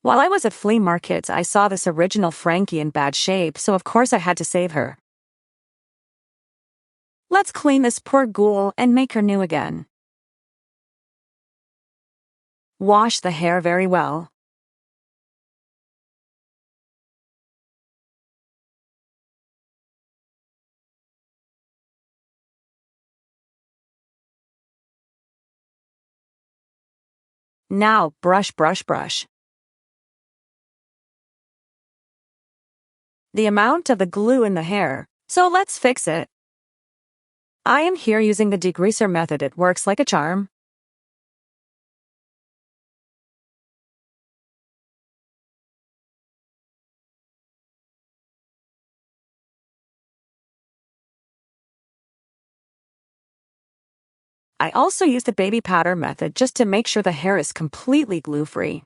While I was at flea markets, I saw this original Frankie in bad shape, so of course I had to save her. Let's clean this poor ghoul and make her new again. Wash the hair very well. Now, brush, brush, brush. The amount of the glue in the hair, so let's fix it. I am here using the degreaser method. It works like a charm. I also use the baby powder method just to make sure the hair is completely glue-free.